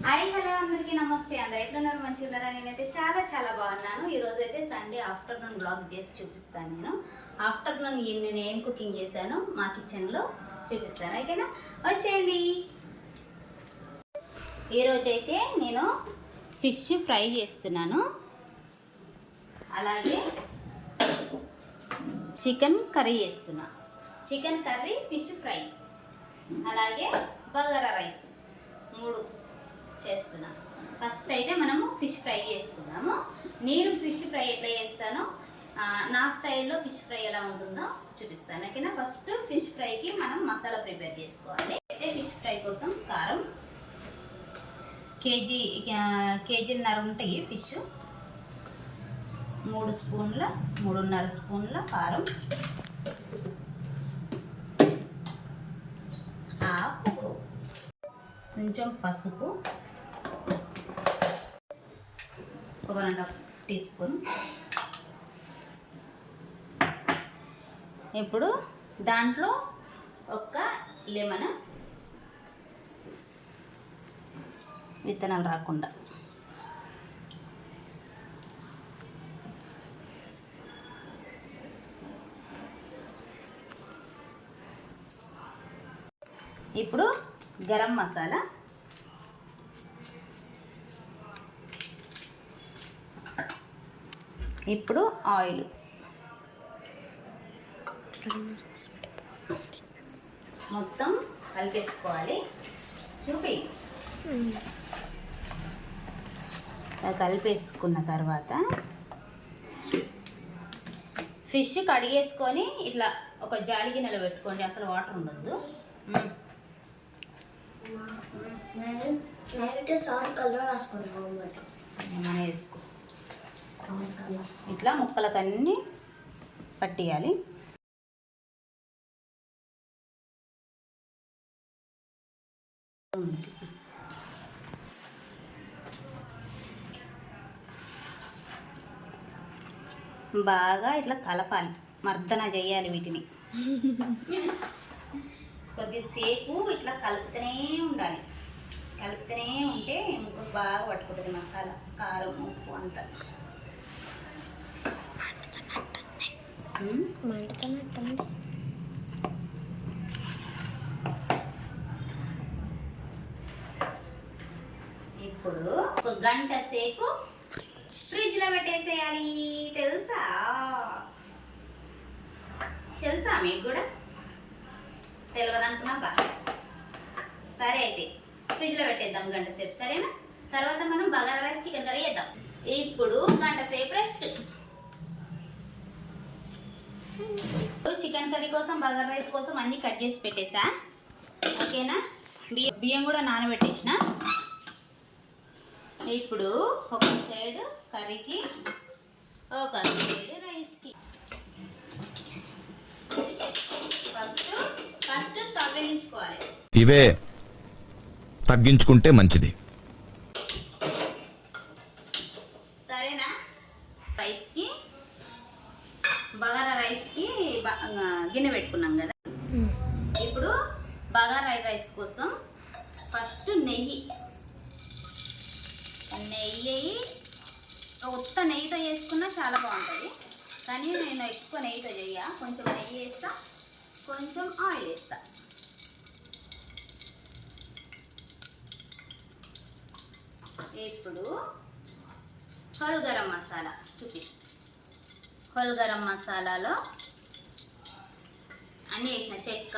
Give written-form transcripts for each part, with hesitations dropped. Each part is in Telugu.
హాయ్ హలో అందరికీ నమస్తే. అందరు ఎట్లున్నారు? మంచిగా ఉన్నారా? నేనైతే చాలా చాలా బాగున్నాను. ఈరోజు అయితే సండే ఆఫ్టర్నూన్ బ్లాగ్ చేసి చూపిస్తాను. నేను ఆఫ్టర్నూన్ నేను ఏం కుకింగ్ చేశానో మా కిచెన్లో చూపిస్తాను. ఓకేనా, వచ్చేయండి. ఈరోజు అయితే నేను ఫిష్ ఫ్రై చేస్తున్నాను, అలాగే చికెన్ కర్రీ చేస్తున్నా. చికెన్ కర్రీ, ఫిష్ ఫ్రై, అలాగే బగారా రైస్, 3 చేస్తున్నా. ఫస్ట్ అయితే మనము ఫిష్ ఫ్రై చేసుకున్నాము. నేను ఫిష్ ఫ్రై ఎట్లా చేస్తానో, నా స్టైల్లో ఫిష్ ఫ్రై ఎలా ఉంటుందో చూపిస్తాను. ఓకేనా, ఫస్ట్ ఫిష్ ఫ్రైకి మనం మసాలా ప్రిపేర్ చేసుకోవాలి. అయితే ఫిష్ ఫ్రై కోసం కారం కేజీన్నర ఉంటాయి ఫిష్. 3.5 స్పూన్ల కారం, కొంచెం పసుపు, 1.5 టీ స్పూన్. ఇప్పుడు దాంట్లో ఒక లెమన్, విత్తనాలు రాకుండా. ఇప్పుడు గరం మసాలా, ఇప్పుడు ఆయిల్, మొత్తం కలిపేసుకోవాలి. చూపి కలిపేసుకున్న తర్వాత ఫిష్ కడిగేసుకొని ఇట్లా ఒక జాడి గిన్నెలో పెట్టుకోండి, అసలు వాటర్ ఉండొద్దు. ఏమైనా వేసుకో. ఇట్లా ముక్కలకన్నీ పట్టియాలి. బాగా ఇట్లా కలపాలి, మర్దన చేయాలి వీటిని. కొద్దిసేపు ఇట్లా కలుపుతూనే ఉండాలి. కలుపుతూనే ఉంటే ముక్కకు బాగా పట్టుకుంటుంది మసాలా, కారం, ఉప్పు అంతా. ఇప్పుడు 1 గంట సేపు ఫ్రిడ్జ్లో పెట్టేసేయాలి. తెలుసా మీకు కూడా? తెలియదు అనుకున్నా. సరే, అయితే ఫ్రిడ్జ్లో పెట్టేద్దాం 1 గంట సేపు, సరేనా? తర్వాత మనం బగారా రైస్, చికెన్ కర్రీ చేద్దాం. ఇప్పుడు 1 గంట సేపు రెస్ట్. చికెన్ కర్రీ కోసం, బగారా రైస్ కోసం అన్నీ కట్ చేసి పెట్టేసా. ఓకేనా, బియ్యం కూడా నానబెట్టేసిన. ఇప్పుడు ఒక సైడ్ కర్రీకి, ఒక సైడ్ రైస్కి. ఫస్ట్ స్టవ్ వెలిగించుకోవాలి. ఇవే తగ్గించుకుంటే మంచిది, సరేనా? రైస్కి, బగారా రైస్కి గిన్నె పెట్టుకున్నాం కదా. ఇప్పుడు బగారా రైస్ కోసం ఫస్ట్ నెయ్యి, ఉత్త నెయ్యితో చేసుకున్నా చాలా బాగుంటుంది. కానీ నేను ఎక్కువ నెయ్యితో చెయ్య, కొంచెం నెయ్యి వేస్తా, కొంచెం ఆయిల్ వేస్తా. ఇప్పుడు హోల్ గరం మసాలా హోల్ గరం మసాలాలో అన్నీ వేసిన, చెక్క,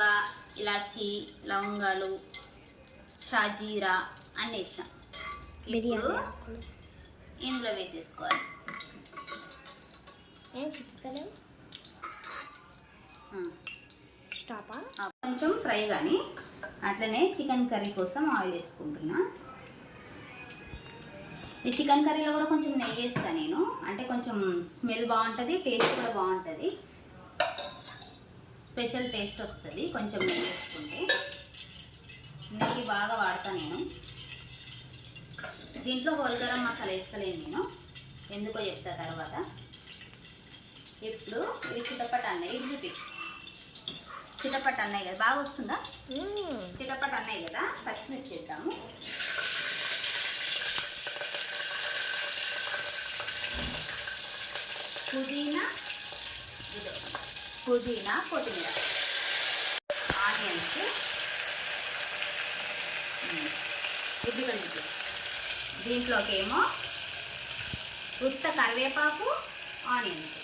ఇలాచి, లవంగాలు, షాజీరా అన్నీ వేసిన. ఇప్పుడు ఇందులో వేసేసుకోవాలి. కొంచెం ఫ్రై కానీ, అట్లనే చికెన్ కర్రీ కోసం ఆయిల్ వేసుకుంటున్నా. ఈ చికెన్ కర్రీలో కూడా కొంచెం నెయ్యి వేస్తాను నేను, అంటే కొంచెం స్మెల్ బాగుంటుంది, టేస్ట్ కూడా బాగుంటుంది, స్పెషల్ టేస్ట్ వస్తుంది కొంచెం నెయ్యి వేసుకుంటే. నెయ్యి బాగా వాడతాను నేను. దీంట్లో హోల్ గరం మసాలా వేస్తలేను నేను, ఎందుకో చెప్తా తర్వాత. ఇప్పుడు ఇవి చిటపట అన్నాయి, చిటపట అన్నాయి కదా, బాగా వస్తుందా? చిటపట అన్నాయి కదా, పచ్చిమిర్చి వేద్దాము. పుదీనా, పుదీనా, కొత్తిమీర, ఆనియన్స్, ఇప్పుడు దీంట్లోకేమో ఉత్త కరివేపాకు, ఆనియన్స్.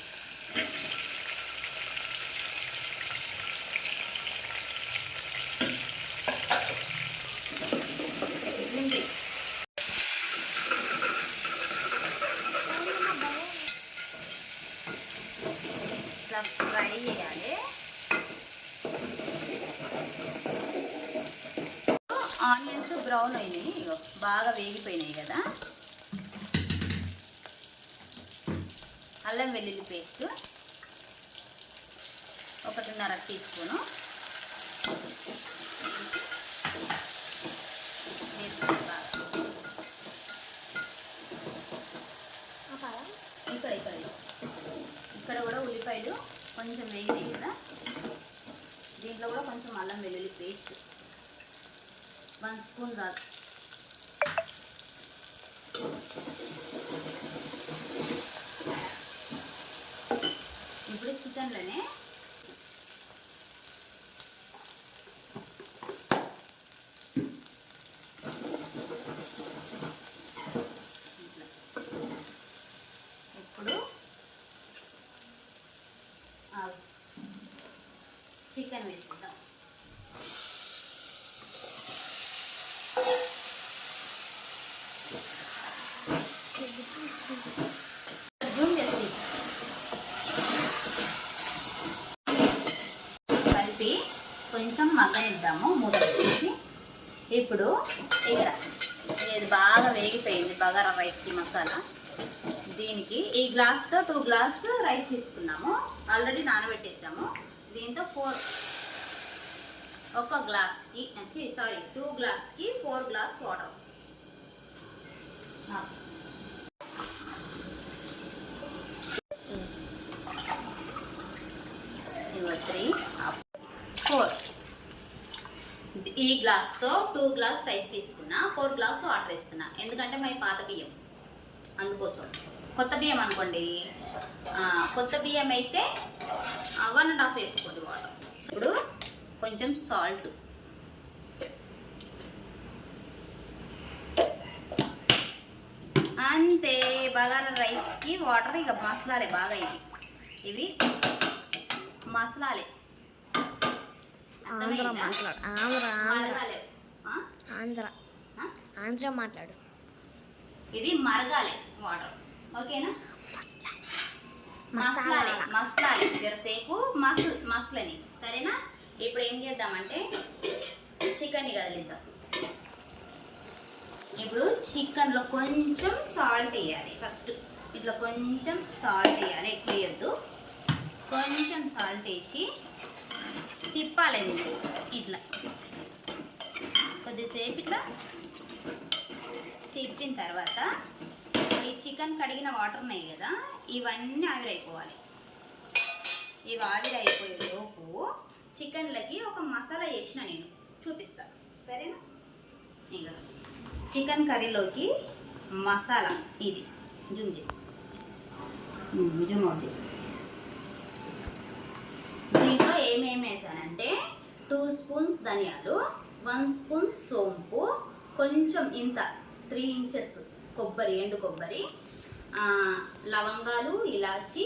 ఇట్లా ఫ్రై చేయాలి. ఆనియన్స్ బ్రౌన్ అయినాయి, ఇగో బాగా వేగిపోయినాయి కదా. అల్లం వెల్లుల్లి పేస్ట్ 1.5 టీ స్పూను, ఇక్కడ కూడా ఉల్లిపాయలు కొంచెం వేగినాయి కదా. దీంట్లో కూడా కొంచెం అల్లం వెల్లుల్లి పేస్ట్ 1 స్పూన్ కాదు. ఇప్పుడు చికెన్లోనే ఇప్పుడు చికెన్ వేసుకుందాం. జూమ్ చేసి కలిపి కొంచెం మగ్గనిద్దాము మూత పెట్టేసి. ఇప్పుడు ఇక్కడ ఇది బాగా వేగిపోయింది బగారా రైస్కి మసాలా. దీనికి ఈ గ్లాస్తో 2 గ్లాస్ రైస్ తీసుకున్నాము, ఆల్రెడీ నానబెట్టేసాము. దీంతో 1 గ్లాస్కి 2 గ్లాస్కి 4 గ్లాస్ వాటర్. 3, 4. ఈ గ్లాస్తో 2 గ్లాస్ రైస్ తీసుకున్నా, 4 గ్లాస్ వాటర్ వేస్తున్నా. ఎందుకంటే మై పాత బియ్యం, అందుకోసం. కొత్త బియ్యం అనుకోండి, కొత్త బియ్యం అయితే 1.5 వేసుకోండి వాటర్. ఇప్పుడు కొంచెం సాల్ట్, అంతే. బగారా రైస్కి వాటర్ ఇక మసాలాలే బాగా ఇవి మసాలాలే. ఆంధ్ర మాట్లాడు. ఇది మరగాలి వాటర్, ఓకేనా? మసాలాలి జరసేపు మసలని, సరేనా? ఇప్పుడు ఏం చేద్దామంటే చికెన్ని కదిలిద్దాం. ఇప్పుడు చికెన్లో కొంచెం సాల్ట్ వేయాలి. ఫస్ట్ ఇట్లా కొంచెం సాల్ట్ వేయాలి, ఎక్కువ వేయద్దు. కొంచెం సాల్ట్ వేసి తిప్పాలి. ఇట్లా కొద్దిసేపు ఇట్లా తిప్పిన తర్వాత ఈ చికెన్ కడిగిన వాటర్ ఉన్నాయి కదా, ఇవన్నీ ఆవిరైపోవాలి. ఇవి ఆవిరైపోయే లోపు చికెన్లకి ఒక మసాలా వేసిన నేను చూపిస్తాను, సరేనా? ఇంకా చికెన్ కర్రీలోకి మసాలా ఇది జూమ్ అవుతుంది. దీంట్లో ఏమేమి వేసానంటే 2 స్పూన్స్ ధనియాలు, 1 స్పూన్ సోంపు, కొంచెం ఇంత 3 ఇంచెస్ కొబ్బరి, ఎండు కొబ్బరి, లవంగాలు, ఇలాచి,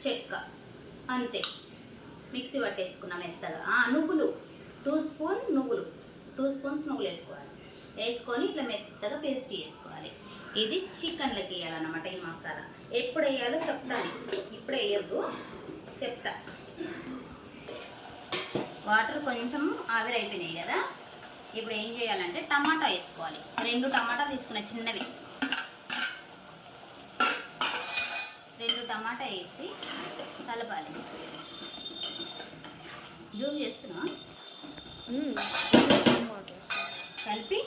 చెక్క, అంతే. మిక్సీ పట్టేసుకున్నాం మెత్తగా. నువ్వులు 2 స్పూన్స్ నువ్వులు వేసుకోవాలి. వేసుకొని ఇట్లా మెత్తగా పేస్ట్ చేసుకోవాలి. ఇది చికెన్లకి వేయాలన్నమాట ఈ మసాలా. ఎప్పుడు వేయాలో చెప్తాను, ఇప్పుడు వేయద్దు, చెప్తా. వాటర్ కొంచెం ఆవిరైపోయినాయి కదా. ఇప్పుడు ఏం చేయాలంటే టమాటా వేసుకోవాలి. 2 టమాటా తీసుకున్న చిన్నవి, 2 టమాటా వేసి కలపాలి. జూమ్ చేస్తున్నా. కలిపి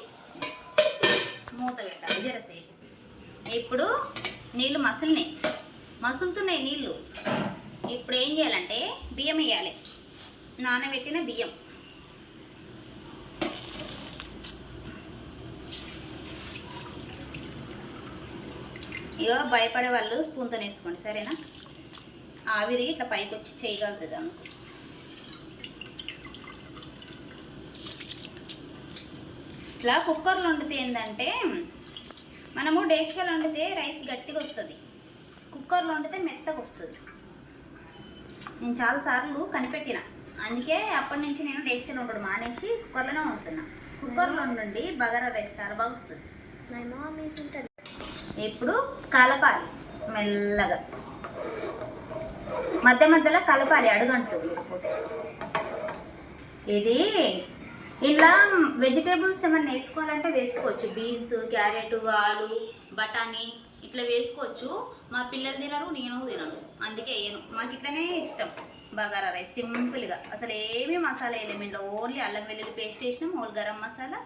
మూత పెట్టాలి జరసేపు. ఇప్పుడు నీళ్ళు మసులుతున్నాయి నీళ్ళు. ఇప్పుడు ఏం చేయాలంటే బియ్యం వేయాలి, నానబెట్టిన బియ్యం. ఇగో భయపడే వాళ్ళు స్పూన్తో వేసుకోండి, సరేనా? ఆవిరి ఇట్లా పైకి వచ్చి చేయగలుగుతుంది అందుకు. ఇట్లా కుక్కర్లో వండితే ఏంటంటే, మనము డేక్షాలు వండితే రైస్ గట్టిగా వస్తుంది, కుక్కర్లో వండితే మెత్తగా వస్తుంది. నేను చాలాసార్లు కనిపెట్టిన, అందుకే అప్పటి నుంచి నేను డేక్షాలు వండడం మానేసి కుక్కర్లోనే వండుతున్నా. కుక్కర్లో వండండి బగారా రైస్ చాలా బాగా వస్తుంది. ఇప్పుడు కలపాలి మెల్లగా, మధ్య మధ్యలో కలపాలి, అడుగంటుంది. ఇది ఇలా వెజిటేబుల్స్ ఏమన్నా వేసుకోవాలంటే వేసుకోవచ్చు, బీన్స్, క్యారెట్, ఆలు, బఠానీ ఇట్లా వేసుకోవచ్చు. మా పిల్లలు తినరు, నేను తినను, అందుకే వేయను. మాకు ఇట్లనే ఇష్టం బగారా రైస్, సింపుల్గా. అసలు ఏమీ మసాలా వేయలేము ఇంట్లో, ఓన్లీ అల్లం వెల్లుల్లి పేస్ట్ వేసినాం, ఓల్ గరం మసాలా,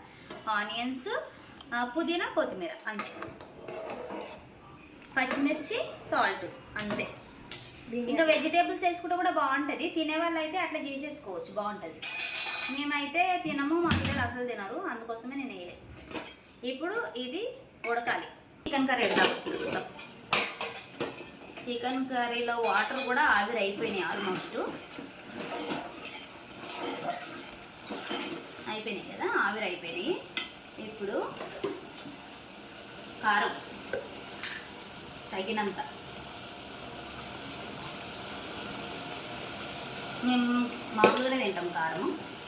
ఆనియన్స్, పుదీనా, కొత్తిమీర, అంతే. పచ్చిమిర్చి, సాల్ట్, అంతే. ఇంకా వెజిటేబుల్స్ వేసుకుంటే కూడా బాగుంటుంది, తినేవాళ్ళు అయితే అట్లా చేసేసుకోవచ్చు, బాగుంటుంది. మేమైతే తినము, మా పిల్లలు అసలు తినరు, అందుకోసమే నేను వేయలే. ఇప్పుడు ఇది ఉడకాలి. చికెన్ కర్రీ వేద్దాం. చికెన్ కర్రీలో వాటర్ కూడా ఆవిరి అయిపోయినాయి, ఆల్మోస్ట్ అయిపోయినాయి కదా, ఆవిరి అయిపోయినాయి. ఇప్పుడు కారం తగినంత, మేము మామూలుగానే తింటాం కారం,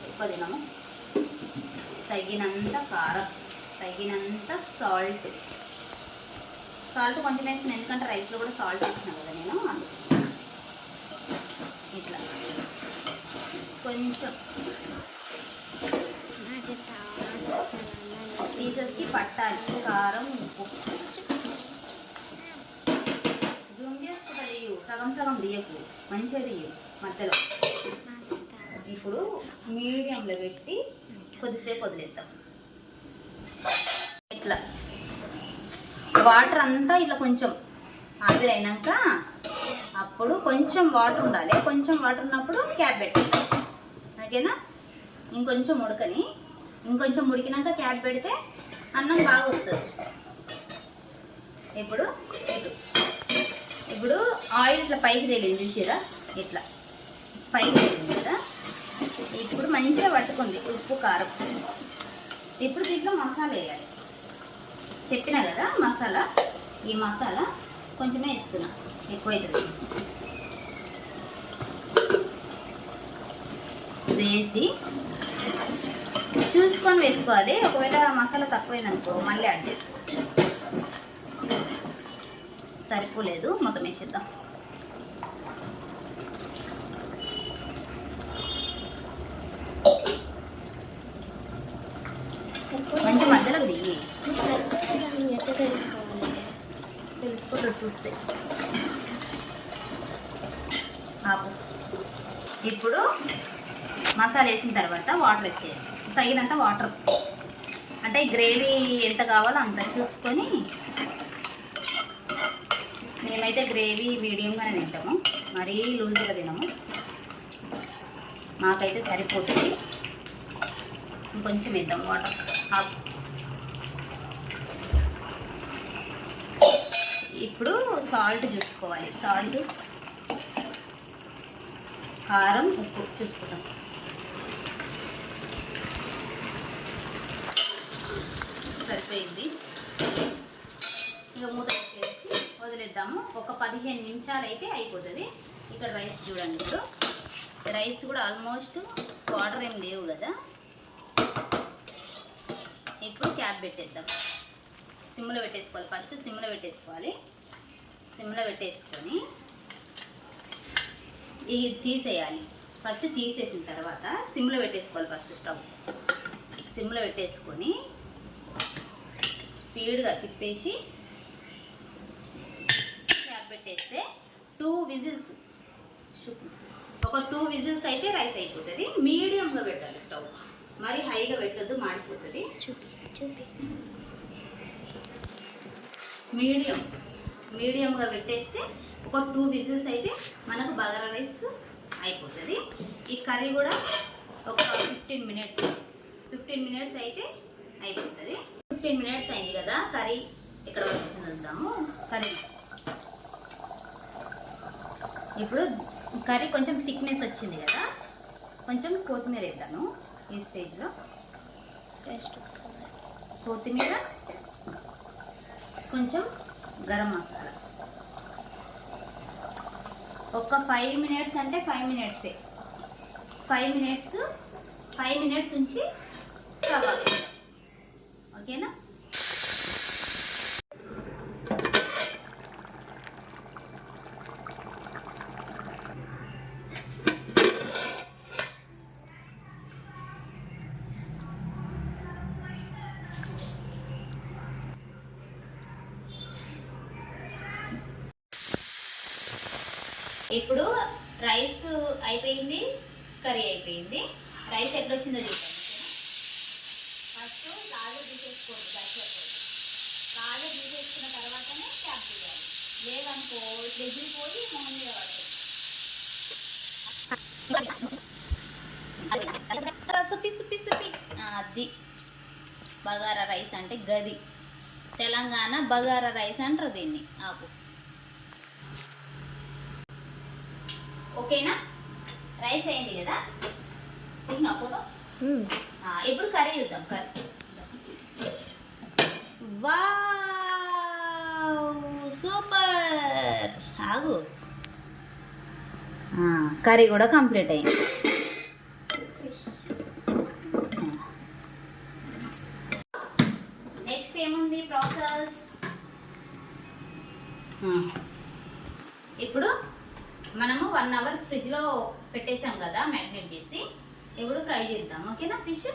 ఎక్కువ తినము. తగినంత కారం, తగినంత సాల్ట్. సాల్ట్ కొంచెం వేసిన, ఎందుకంటే రైస్లో కూడా సాల్ట్ వేసినా కదా నేను, ఇట్లా కొంచెం పీసెస్కి పట్టాలి కారం, ఉప్పు. జూమ్ చేసుకుంటా తీయు, సగం సగం తీయకు, మంచిగా తీయు మధ్యలో. ఇప్పుడు మీడియంలో పెట్టి కొద్దిసేపు వదిలేద్దాం. ఇట్లా వాటర్ అంతా ఇట్లా కొంచెం ఆవిరైనాక, అప్పుడు కొంచెం వాటర్ ఉండాలి, కొంచెం వాటర్ ఉన్నప్పుడు క్యాప్ పెట్టాలి, ఓకేనా? ఇంకొంచెం ఉడకని, ఇంకొంచెం ఉడికినాక క్యాప్ పెడితే అన్నం బాగా వస్తుంది. ఇప్పుడు ఆయిల్ ఇట్లా పైకి తేలింది, చూసారా? ఇట్లా పైకి తేలింది కదా. ఇప్పుడు మంచిగా పట్టుకుంది ఉప్పు, కారం. ఇప్పుడు దీంట్లో మసాలా వేయాలి, చెప్పినా కదా మసాలా. ఈ మసాలా కొంచెమే వేస్తున్నా, ఎక్కువైతుంది. వేసి చూసుకొని వేసుకోవాలి, ఒకవేళ మసాలా తక్కువైందనుకో మళ్ళీ యాడ్ చేసుకోవచ్చు. సరిపోలేదు, మొత్తం వేసేద్దాం. మంచి మధ్యలో దిగి తెలుసుకోవాలి, చూస్తే ఆపు. ఇప్పుడు మసాలా వేసిన తర్వాత వాటర్ వేసేయాలి, తగినంత వాటర్. అంటే గ్రేవీ ఎంత కావాలో అంత చూసుకొని. మేమైతే గ్రేవీ మీడియంగానే తింటాము, మరీ లూజ్గా తినము, మాకైతే సరిపోతుంది. ఇంకొంచెం వేద్దాం వాటర్. ఇప్పుడు సాల్ట్ చూసుకోవాలి, సాల్ట్, కారం, ఉప్పు చూసుకుందాం. సరిపోయింది. ఇక మూత పెట్టేసి వదిలేద్దాము. ఒక 15 నిమిషాలు అయితే అయిపోతుంది. ఇక్కడ రైస్ చూడండి, ఇప్పుడు రైస్ కూడా ఆల్మోస్ట్ వాటర్ ఏం లేవు కదా. ఇప్పుడు క్యాప్ పెట్టేద్దాం, సిమ్లో పెట్టేసుకోవాలి. ఫస్ట్ సిమ్లో పెట్టేసుకోవాలి, సిమ్లో పెట్టేసుకొని ఇది తీసేయాలి. ఫస్ట్ తీసేసిన తర్వాత సిమ్లో పెట్టేసుకోవాలి. ఫస్ట్ స్టవ్ సిమ్లో పెట్టేసుకొని స్పీడ్గా తిప్పేసి క్యాప్ పెట్టేస్తే 2 విజిల్స్, ఒక 2 విజిల్స్ అయితే రైస్ అయిపోతుంది. మీడియంగా పెట్టాలి స్టవ్, మరి హైగా పెట్టొద్దు, మాడిపోతుంది. మీడియంగా పెట్టేస్తే ఒక 2 విజిల్స్ అయితే మనకు బగారా రైస్ అయిపోతుంది. ఈ కర్రీ కూడా ఒక 15 మినిట్స్ అయితే అయిపోతుంది. 15 మినిట్స్ అయింది కదా కర్రీ ఇక్కడ వద్దాము కర్రీ. ఇప్పుడు కర్రీ కొంచెం థిక్నెస్ వచ్చింది కదా, కొంచెం కొత్తిమీర వేద్దాను ఈ స్టేజ్లో. టేస్ట్ వస్తుంది. కొత్తిమీర, కొంచెం గరం మసాలా. ఒక 5 మినిట్స్ అంటే 5 మినిట్సే, 5 మినిట్స్ ఉంచి స్టవ్ ఆపేద్దాం. ఓకేనా? ఇప్పుడు రైస్ అయిపోయింది, కర్రీ అయిపోయింది. రైస్ ఎట్లా వచ్చిందో చూద్దాం. ఫస్ట్ కాళ్ళు తీసేసుకోండి, కాళ్ళు తీసేసుకున్న తర్వాతనే క్యాప్ తీయాలి. లేదనుకో ఎగిరిపోయి మొహం మీద పడుతుంది. సుప్పి అది బగారా రైస్ అంటే గది. తెలంగాణ బగారా రైస్ అంటారు దీన్ని. ఆకు ఓకేనా? రైస్ అయింది కదా, తిన్నా ఫోటో. ఇప్పుడు కర్రీ చూద్దాం. Curry wow super. ఆగు, కర్రీ కూడా కంప్లీట్ అయింది. నెక్స్ట్ ఏముంది ప్రాసెస్? ఇప్పుడు మనము 1 అవర్ ఫ్రిడ్జ్లో పెట్టేసాం కదా మ్యాగ్నేట్ చేసి. ఇప్పుడు ఫ్రై చేద్దాం. ఓకేనా? ఫిష్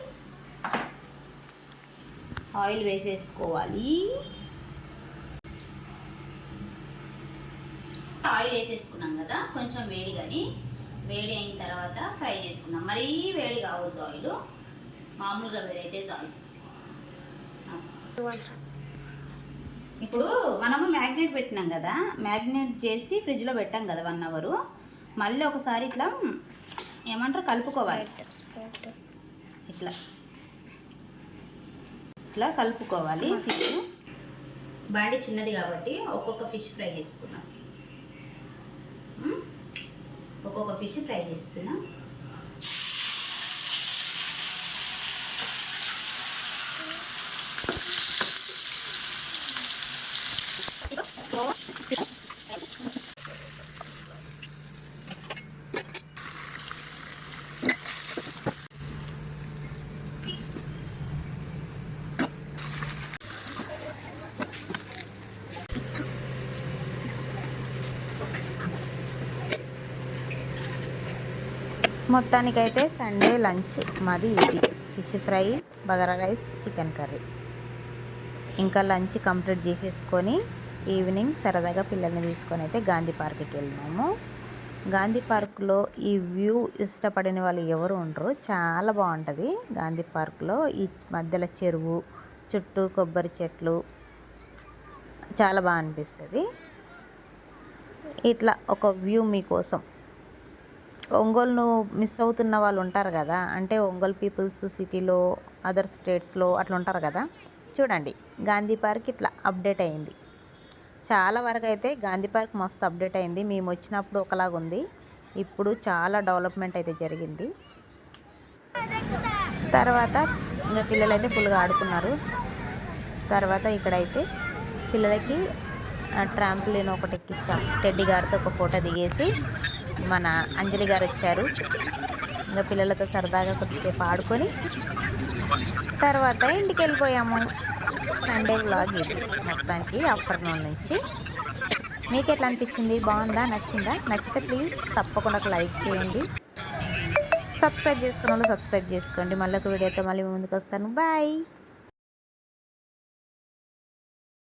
ఆయిల్ వేసేసుకోవాలి. ఆయిల్ వేసేసుకున్నాం కదా, కొంచెం వేడి కానీ వేడి అయిన తర్వాత ఫ్రై చేసుకున్నాం. మరీ వేడి కావద్దు ఆయిల్, మామూలుగా వేడి అయితే చాలు. ఇప్పుడు మనము మ్యాగ్నేట్ పెట్టినాం కదా, మ్యాగ్నేట్ చేసి ఫ్రిడ్జ్లో పెట్టాం కదా 1 అవరు. మళ్ళీ ఒకసారి ఇట్లా ఏమంటారు కలుపుకోవాలి. ఇట్లా ఇట్లా కలుపుకోవాలి. ఫిష్ బాడీ చిన్నది కాబట్టి ఒక్కొక్క ఫిష్ ఫ్రై చేసుకున్నాం. ఒక్కొక్క ఫిష్ ఫ్రై చేస్తున్నాం. మొత్తానికైతే సండే లంచ్ మాది ఇది. Fish fry, bagara rice, chicken curry. ఇంకా లంచ్ కంప్లీట్ చేసేసుకొని ఈవినింగ్ సరదాగా పిల్లల్ని తీసుకొని అయితే గాంధీ పార్క్కి వెళ్ళినాము. గాంధీ పార్క్లో ఈ వ్యూ ఇష్టపడిన వాళ్ళు ఎవరు ఉండరు, చాలా బాగుంటుంది. గాంధీ పార్క్లో ఈ మధ్యలో చెరువు, చుట్టూ కొబ్బరి చెట్లు, చాలా బాగా అనిపిస్తుంది. ఇట్లా ఒక వ్యూ మీకోసం. ఒంగోలును మిస్ అవుతున్న వాళ్ళు ఉంటారు కదా, అంటే ఒంగోలు పీపుల్స్ సిటీలో, అదర్ స్టేట్స్లో అట్లా ఉంటారు కదా, చూడండి గాంధీ పార్క్ ఇట్లా అప్డేట్ అయింది. చాలా వరకు అయితే గాంధీ పార్క్ మస్తు అప్డేట్ అయింది. మేము వచ్చినప్పుడు ఒకలాగా ఉంది, ఇప్పుడు చాలా డెవలప్మెంట్ అయితే జరిగింది. తర్వాత ఇంకా పిల్లలైతే ఫుల్గా ఆడుకున్నారు. తర్వాత ఇక్కడైతే పిల్లలకి ట్రాంపులిన్ ఒకటి ఎక్కించాం. టెడ్డీ గారితో ఒక ఫోటో దిగేసి మన అంజలి గారు వచ్చారు. ఇంకా పిల్లలతో సరదాగా కొద్దిసేపు ఆడుకొని తర్వాత ఇంటికి వెళ్ళిపోయాము. సండే వ్లాగ్ ఇది మొత్తానికి ఆఫ్టర్నూన్ నుంచి. మీకు ఎట్లా అనిపించింది? బాగుందా? నచ్చిందా? నచ్చితే ప్లీజ్ తప్పకుండా ఒక లైక్ చేయండి. సబ్స్క్రైబ్ చేసుకున్న వాళ్ళు సబ్స్క్రైబ్ చేసుకోండి. మళ్ళీ ఒక వీడియోతో మళ్ళీ ముందుకు వస్తాను. బాయ్.